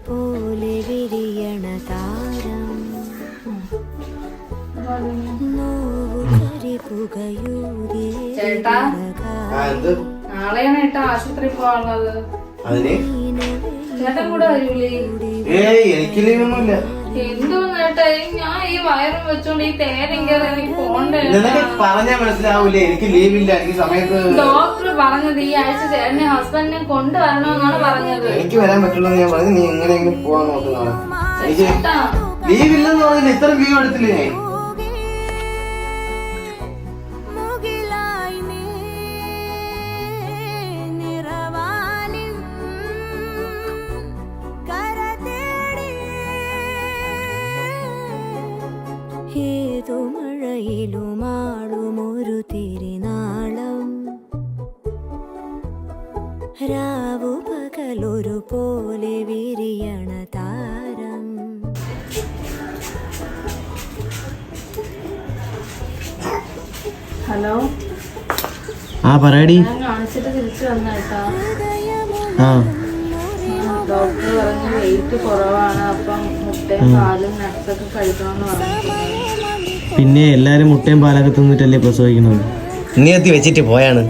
പോലെ വിരിയണ താരം ചേട്ടാ നാളെയാണ് ഏട്ടാ ആശുപത്രി പോവാനുള്ളത്. ചേട്ടൻ കൂടെ വരൂലേ? എനിക്ക് ലീവൊന്നുമില്ല. എന്തോന്നേട്ടാ ഞാൻ ഈ വയറും വെച്ചോണ്ട് ഈ തേരെങ്കിലും എനിക്ക് പോണ്ടേ? പറഞ്ഞാ മനസ്സിലാവൂലേ, എനിക്ക് ലീവില്ല. എനിക്ക് സമയത്ത് ഡോക്ടർ പറഞ്ഞത് ഈ ആഴ്ച ചേട്ടനെ ഹസ്ബൻഡിനെ കൊണ്ടുവരണമെന്നാണ് പറഞ്ഞത്. എനിക്ക് വരാൻ പറ്റുള്ളൂ ഞാൻ പറഞ്ഞു. നീ എങ്ങനെയെങ്കിലും പോവാൻ നോക്കുന്നതാണ്. എനിക്ക് ലീവില്ലെന്ന് പറഞ്ഞില്ല, ഇത്ര ലീവ് എടുത്തില്ലേ ഞാൻ. ഏതു മഴയിലുമാളുമൊരു തിരുനാളം രാവു പകലൊരു പോലെ വിരിയണ താരം. ഹലോ, പറയടി. ഞാൻ കാണിച്ചിട്ട് തിരിച്ചു വന്നേട്ടാ. ആ ഡോക്ടർ പറഞ്ഞു വെയിറ്റ് കുറവാണ്, അപ്പം മുട്ടയും പാലും നട്സൊക്കെ കഴിക്കണമെന്ന് പറഞ്ഞു. പിന്നെ എല്ലാരും മുട്ടയും പാലൊക്കെ തിന്നിട്ടല്ലേ പ്രസവിക്കുന്നത്. നീ എത്തി വെച്ചിട്ട് പോയാണ്.